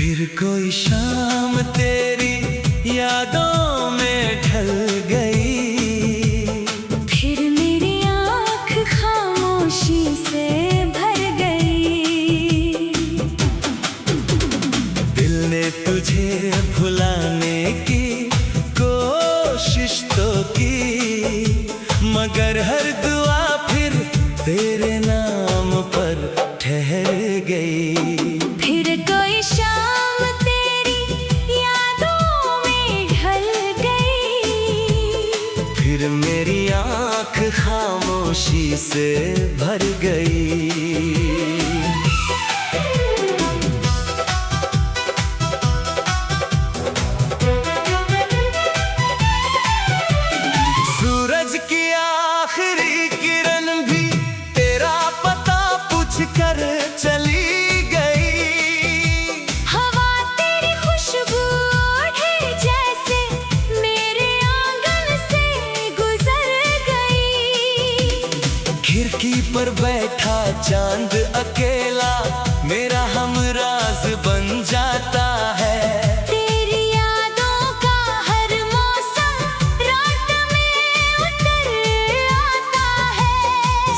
फिर कोई शाम तेरी यादों में ढल गई, फिर मेरी आँख खामोशी से भर गई। दिल ने तुझे भुलाने की कोशिश तो की, मगर हर दुआ फिर तेरे नाम पर ठहर गई। फिर कोई शाम तेरी यादों में ढल गई, फिर मेरी आँख खामोशी से भर गई। सूरज की आखिरी किरण भी तेरा पता पूछ कर चली गई। हवा तेरी खुशबू ओढ़े जैसे मेरे आंगन से गुजर गई। खिड़की पर बैठा चांद अकेला मेरा हमराज बन जाता है। तेरी यादों का हर मौसम रात में उतर आता है।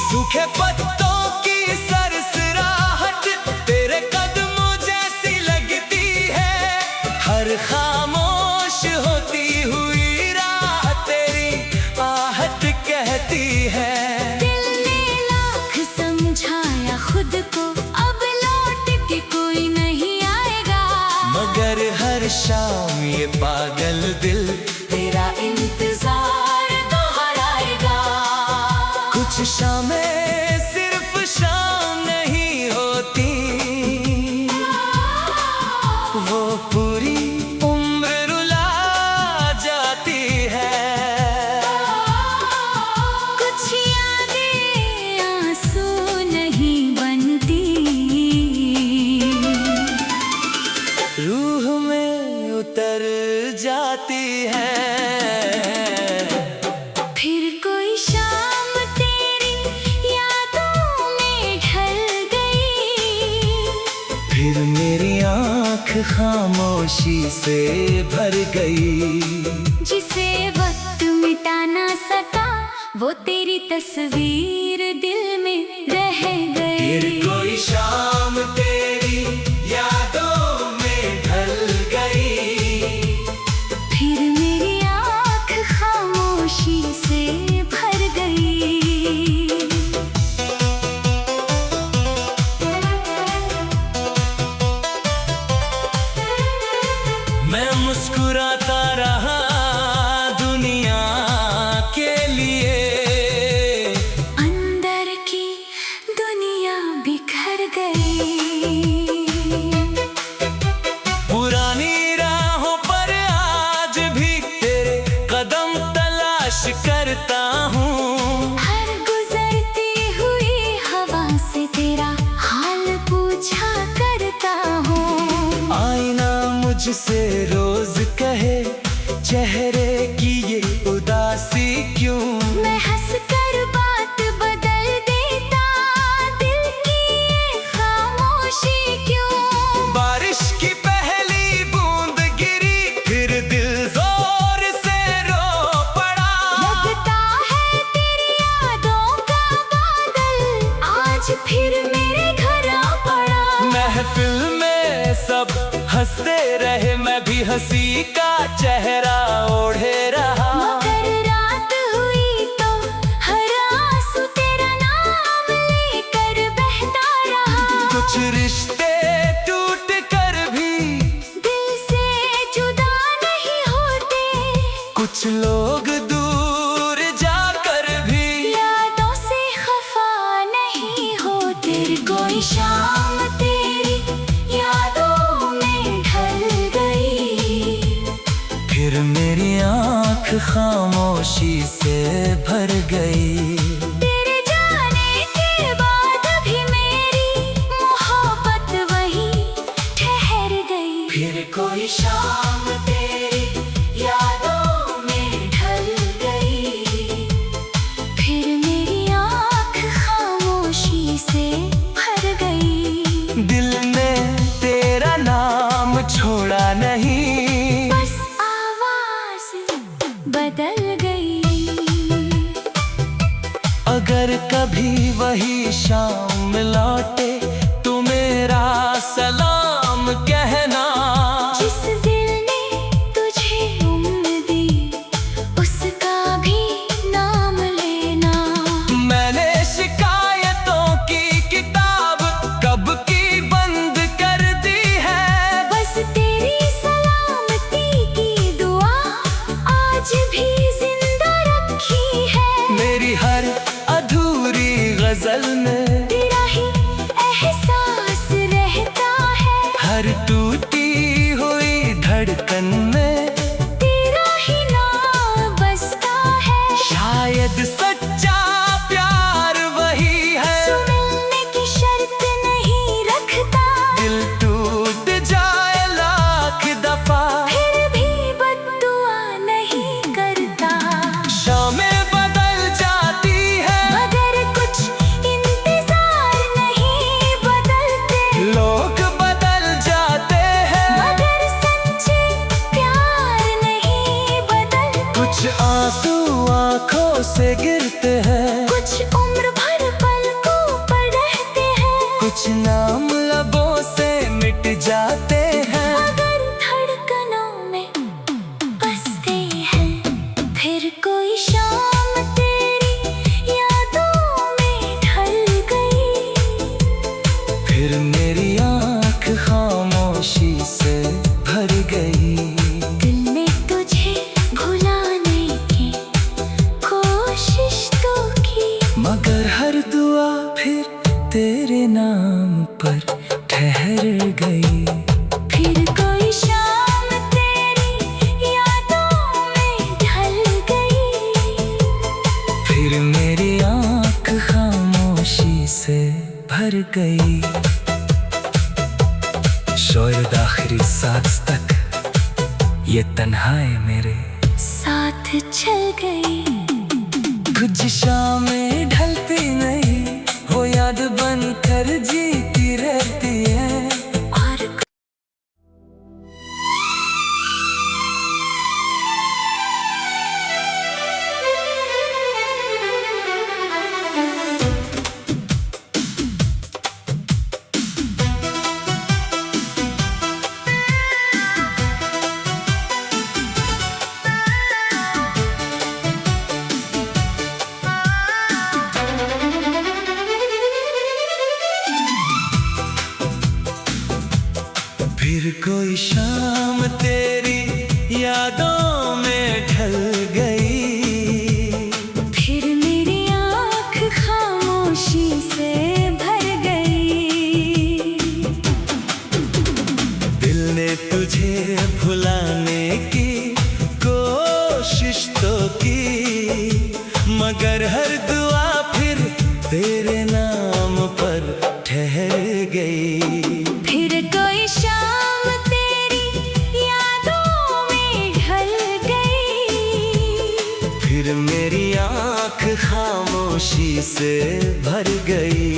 सूखे पत्तों की सरसराहट तेरे कदमों जैसी लगती है। हर खामोश होती हुई राह तेरी आहट कहती है। दिल ने लाख समझाया खुद को, अब लौट के कोई नहीं आएगा। मगर हर शाम ये पागल दिल तेरा इंतजार दोहराएगा। कुछ शामें सिर्फ शाम नहीं होती, वो पूरी उम्र रुला जाती है। कुछ यादें आंसू नहीं बनती, रूह में उतर जाती है। फिर कोई शाम तेरी यादों में ढल गई, फिर मेरी आँख खामोशी से भर गई। जिसे वक्त मिटा ना सका वो तेरी तस्वीर दिल में रह फिर गई। कोई शाम तेरी यादों में ढल गई, फिर मेरी आँख खामोशी से भर गई। मैं मुस्कुराता रहा दुनिया के लिए। अंदर की दुनिया बिखर गई। पुरानी राहों पर आज भी तेरे कदम तलाश करता हूँ। हर गुजरती हुई हवा से तेरा हाल पूछा करता हूँ। आईना मुझसे रोज कहे चेहरे की ये उदासी क्यों। मैं हंस कर बात बदल देता, दिल की ये खामोशी क्यों। बारिश की पहली बूंद गिरी फिर दिल जोर से रो पड़ा। लगता है तेरी यादों का बादल आज फिर मेरे घर आ पड़ा। महफिल में सब हंसते रहे, मैं भी हंसी का चेहरा ओढ़े रहा। मगर रात हुई तो हर आंसू तेरा नाम लेकर बहता रहा। कुछ रिश्ते टूट कर भी दिल से जुदा नहीं होते, कुछ लोग दूर जाकर भी यादों से खफा नहीं होते। कोई शाम तेरी यादों में ढल गई, फिर मेरी आँख खामोशी से भर गई। तेरे जाने के बाद भी मेरी मोहब्बत वहीं ठहर गई। फिर कोई शाम तेरी यादों में ढल गई, फिर मेरी आँख खामोशी से भर गई। दिल ने तेरा नाम हर टूटी हुई धड़कन में तेरा ही नाम बसता है। शायद सच्चा प्यार वही है जो मिलने की शर्त नहीं रखता, दिल टूट जाए लाख दफा फिर भी बद्दुआ नहीं करता। शामें बदल जाती है मगर कुछ इंतजार नहीं बदलते, लोग बदल जाते हैं मगर सच्चे प्यार नहीं बदलते। कुछ आंसू आंखों से गिरते हैं, कुछ उम्र भर पलकों पर रहते हैं, कुछ नाम लबों से मिट जाते हैं। मगर धड़कनों में बसते हैं। फिर कोई शाम तेरी यादों में ढल गई, फिर मेरी आंख खामोशी से भर गई। दिल ने तुझे भुलाने की कोशिश तो की, मगर हर दुआ फिर तेरे नाम पर ठहर गई। फिर कोई शाम तेरी यादों में ढल गई, फिर मेरी आंख खामोशी से भर गई। शायद आखिरी सांस तक ये तन्हाई मेरे साथ चल गई। कुछ शामें ढलती नहीं, वो याद बनकर जीती रहती है। और फिर कोई शाम तेरी यादों में ढल गई, फिर मेरी आँख खामोशी से भर गई। दिल ने तुझे भुलाने की कोशिश तो की, मगर हर दुआ फिर तेरे नाम पर ठहर गई। फिर कोई शाम तेरी यादों में ढल गई, फिर मेरी आंख खामोशी से भर गई।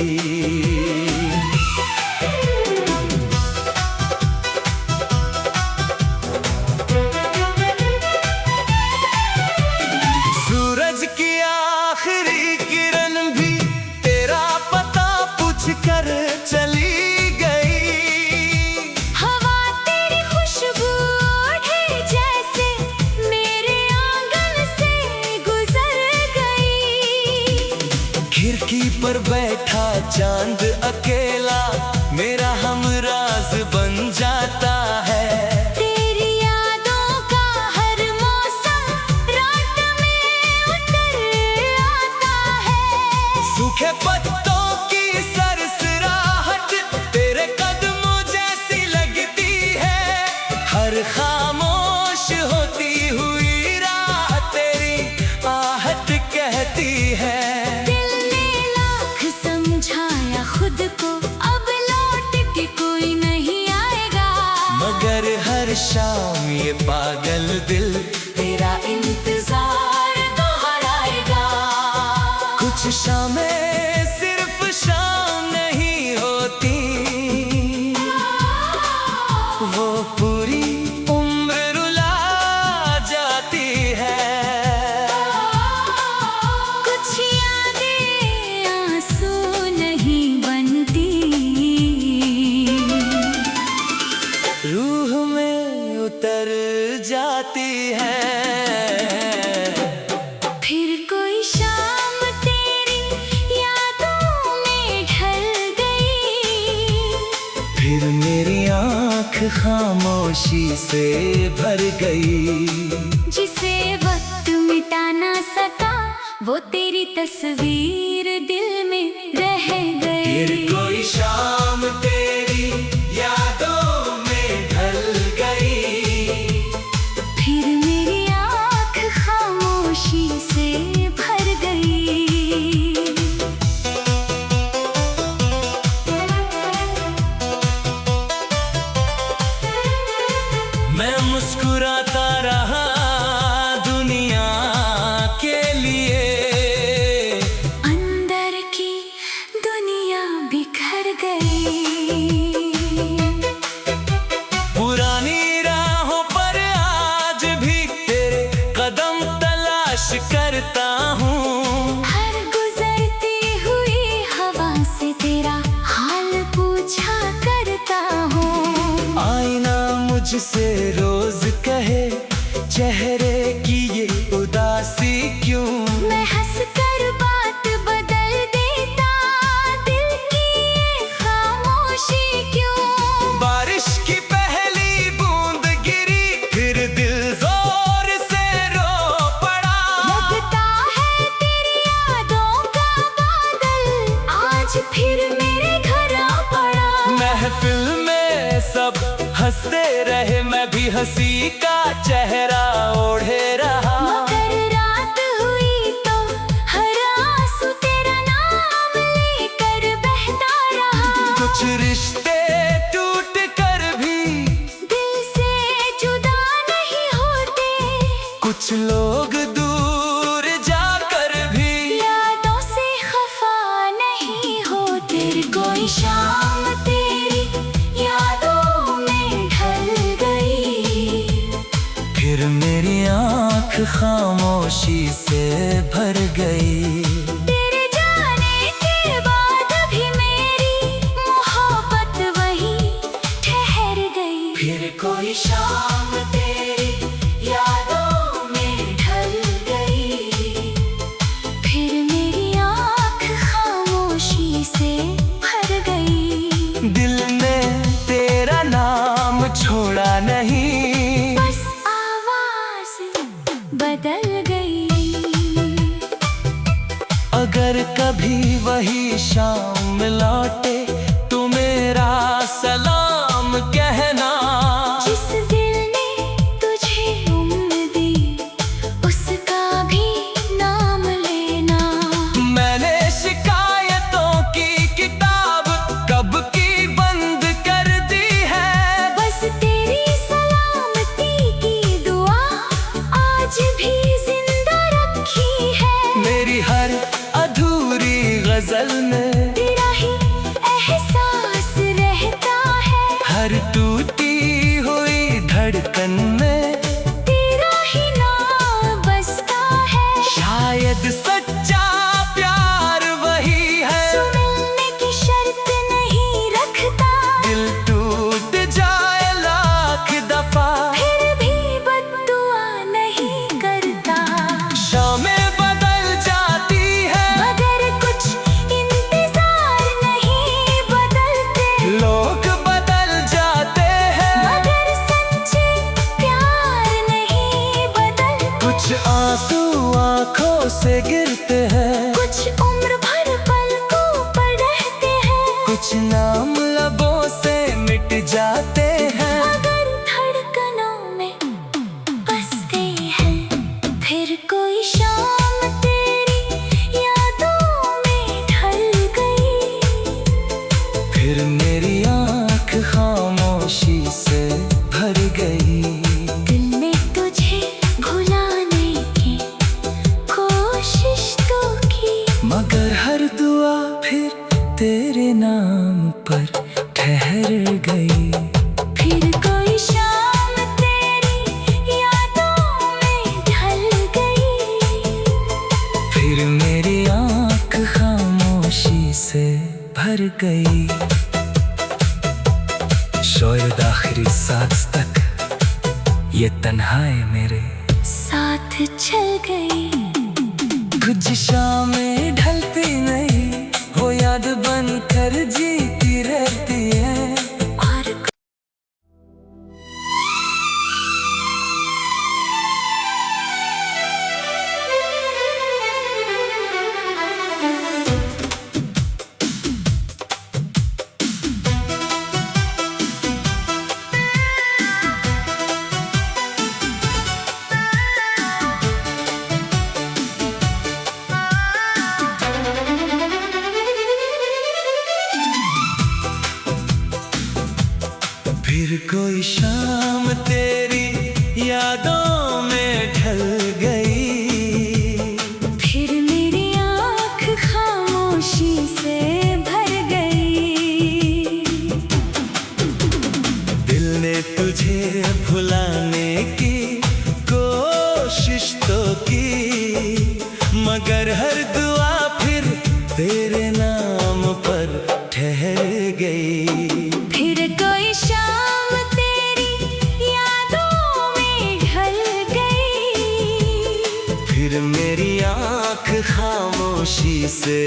सूरज की आखिरी किरण भी तेरा पता पूछ कर चली गई। हवा तेरी खुशबू ओढ़े जैसे मेरे आंगन से गुजर गई। खिड़की पर बैठा चांद अकेला मेरा हमराज बन जाता है। तेरी यादों का हर मौसम रात में उतर आता है। सूखे पत्तों की सरसराहट तेरे कदमों जैसी लगती है। हर खामोश होती हुई राह तेरी आहट कहती है। दिल ने लाख समझाया खुद को, अब लौट के कोई नहीं आएगा, मगर हर शाम ये पागल दिल तेरा इंतजार दोहराएगा। कुछ शामें सिर्फ शाम नहीं होती, वो पूरी उम्र रुला जाती है। कुछ यादें आंसू नहीं बनती, रूह में उतर जाती है। फिर कोई शाम तेरी यादों में ढल गई, फिर मेरी आंख खामोशी से भर गई। जिसे वक्त मिटा ना सका वो तेरी तस्वीर दिल में रह फिर गई। कोई शाम तेरी यादों मुझसे रोज कहे चेहरे की ये उदासी क्यों। मैं हंस कर बात बदल देता, दिल की ये खामोशी क्यों। बारिश की पहली बूंद गिरी, फिर दिल जोर से रो पड़ा। लगता है तेरी यादों का बादल आज फिर मेरे घर आ पड़ा। महफिल में सब हंसते रहे, मैं भी हंसी का चेहरा ओढ़े रहा। मगर रात हुई तो हर आंसू तेरा नाम लेकर बहता रहा। कुछ रिश्ते टूट कर भी दिल से जुदा नहीं होते, कुछ लोग दूर जाकर भी यादों से खफा नहीं होते। कोई शाम तेरी यादों में ढल गई, फिर मेरी आँख खामोशी से भर गई। तेरे जाने के बाद भी मेरी मोहब्बत वहीं ठहर गई। फिर कोई शाम तेरी यादों में ढल गई, फिर मेरी आँख खामोशी से भर गई। दिल ने तेरा नाम छोड़ा नहीं, बस आवाज बदल गई। अगर कभी वही शाम लौटे तो मेरा सलाम कहना। जिस दिल ने तुझे उम्र दी उसका भी नाम लेना। मैंने शिकायतों की किताब कब की बंद कर दी है। बस तेरी सलामती की दुआ आज भी जिंदा रखी है। मेरी हर अधूरी गजल में तेरा ही एहसास रहता है, हर टूटी हुई धड़कन में तेरा ही नाम बसता है। शायद सच्चा प्यार वही है, जो मिलने की शर्त नहीं रखता, दिल टूट जाए लाख दफा फिर भी बद्दुआ नहीं करता। शामें बदल जाती है, मगर कुछ इंतजार नहीं बदलते, लोग बदल जाते हैं, मगर सच्चे प्यार नहीं बदलते। कुछ आंसू आंखों से गिरते हैं, कुछ उम्र भर पलकों पर रहते हैं, कुछ नाम लबों से मिट जाते हैं। मगर धड़कनों में बसते हैं। फिर कोई शाम तेरी यादों में ढल गई, फिर मेरी आँख खामोशी से भर गई। दिल में तुझे भुलाने की कोशिश तो की, मगर हर दुआ फिर तेरे नाम पर ठहर गई। फिर कोई शाम तेरी यादों में ढल गई, फिर मेरी आँख खामोशी से भर गई। शायद आखिरी सांस तक ये तन्हाई मेरे साथ चल गई। कुछ शामें ढलती नहीं, वो याद बन कर जीती रहती है। और फिर कोई शाम तेरी यादों में ढल गई, फिर मेरी आँख खामोशी से भर गई। दिल ने तुझे भुलाने की कोशिश तो की, मगर हर दुआ फिर तेरे नाम पर ठहर गई। फिर कोई शाम तेरी से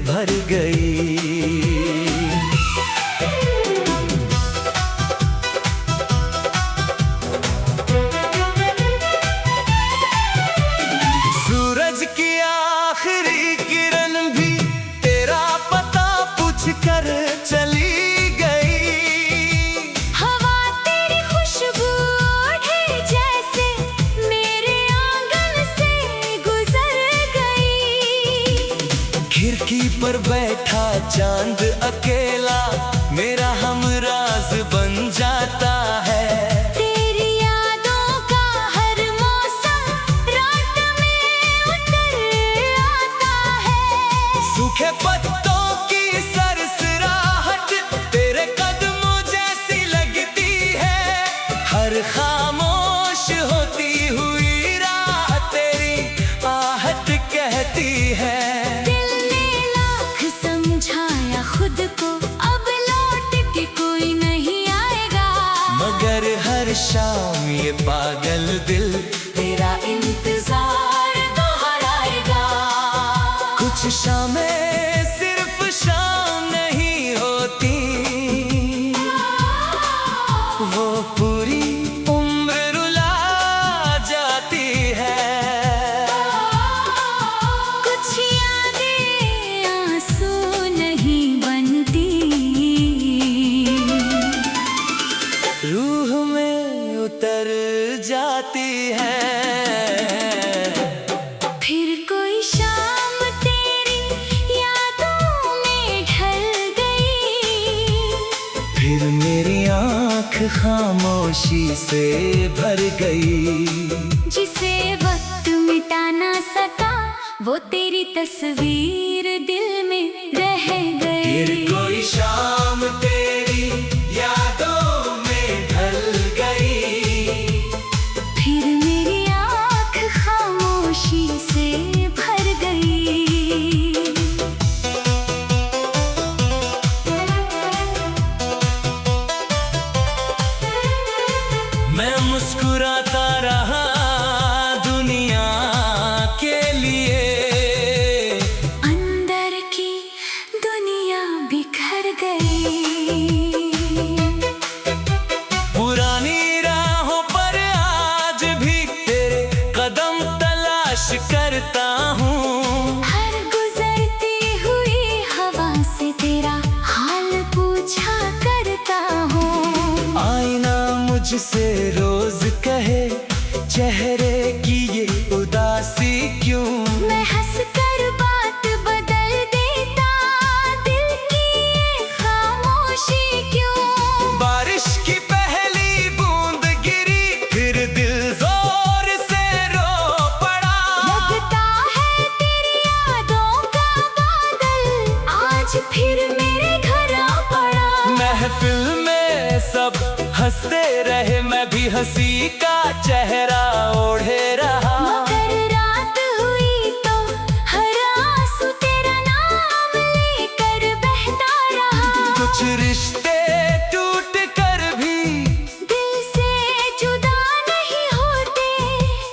भर गई। सूरज की आखिरी किरण भी तेरा पता पूछ कर चली गई। हवा तेरी खुशबू ओढ़े जैसे मेरे आंगन से गुजर गई। खिड़की पर बैठा चांद अकेला मेरा हमराज बन जाता है। तेरी यादों का हर मौसम रात में उतर आता है। सूखे पत्तों की सरसराहट तेरे कदमों जैसी लगती है। हर खामोश होती हुई राह तेरी आहट कहती है। दिल ने लाख समझाया खुद को अब लौट के कोई नहीं आएगा। मगर हर शाम ये पागल दिल तेरा इंतजार दोहराएगा। कुछ शामें सिर्फ शाम नहीं होती, वो पूरी उम्र रुला जाती है। कुछ यादें आंसू नहीं बनती, रूह में उतर जाती है। फिर कोई शाम तेरी यादों में ढल गई। फिर मेरी आँख खामोशी से भर गई। जिसे वक्त मिटा ना सका वो तेरी तस्वीर दिल में रह फिर गई। कोई शाम तेरी यादों में ढल गई। फिर मेरी आँख खामोशी से भर गई। मैं मुस्कुराता रहा दुनिया के लिए। अंदर की दुनिया बिखर गई। पुरानी राहों पर आज भी तेरे कदम तलाश करता हूँ। हर गुजरती हुई हवा से तेरा हाल पूछा करता हूँ। आईना मुझसे रोज कहे चेहरे की ये उदासी क्यों। मैं हंस कर बात बदल देता, दिल की ये खामोशी क्यों। बारिश की पहली बूंद गिरी फिर दिल जोर से रो पड़ा। लगता है तेरी यादों का बादल आज फिर मेरे घर आ पड़ा। महफिल में सब हंसते रहे मैं भी हंसी का चेहरा ओढ़े रहा। मगर रात हुई तो हर आंसू तेरा नाम लेकर बहता रहा। कुछ रिश्ते टूट कर भी दिल से जुदा नहीं होते,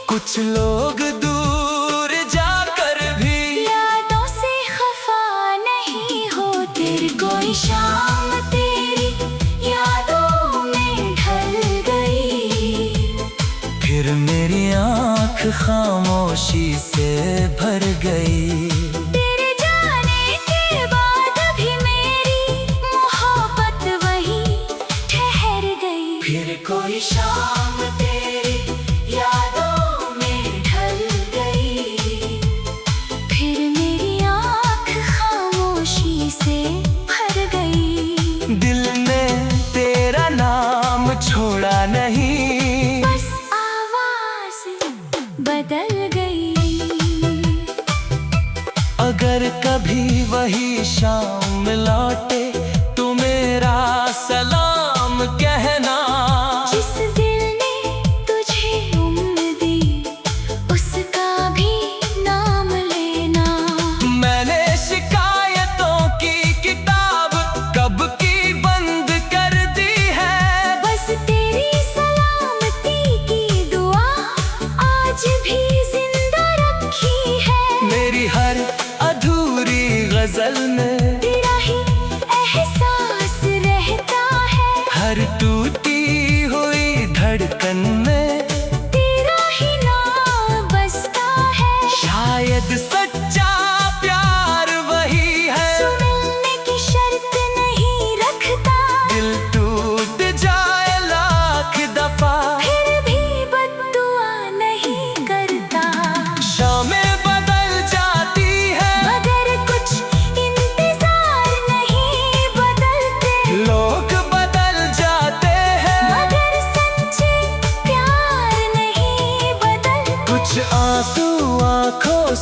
कुछ लोग दूर जाकर भी यादों से खफा नहीं होते। कोई शाम तेरी यादों में ढल गई। फिर मेरी आँख खामोशी से भर गई। तेरे जाने के बाद भी मेरी मोहब्बत वहीं ठहर गई। फिर कोई शाम तेरी यादों में ढल गई। फिर मेरी आँख खामोशी से भर गई। दिल ने तेरा नाम छोड़ा नहीं, बस आवाज बदल गई। अगर कभी वही शाम लौटे तो मेरा सलाम कहना। जिस दिल ने तुझे उम्र दी उसका भी नाम लेना। मैंने शिकायतों की किताब कब की बंद कर दी है। बस तेरी सलामती की दुआ आज भी जिंदा रखी है। मेरी हर अधूरी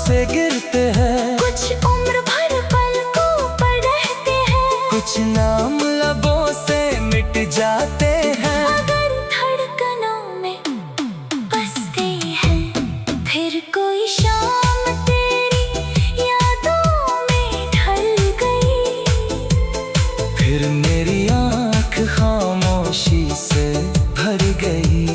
से गिरते हैं, कुछ उम्र भर पलकों पर रहते हैं, कुछ नाम लबों से मिट जाते हैं। अगर धड़कनों में बसते हैं, फिर कोई शाम तेरी यादों में ढल गई, फिर मेरी आँख खामोशी से भर गई।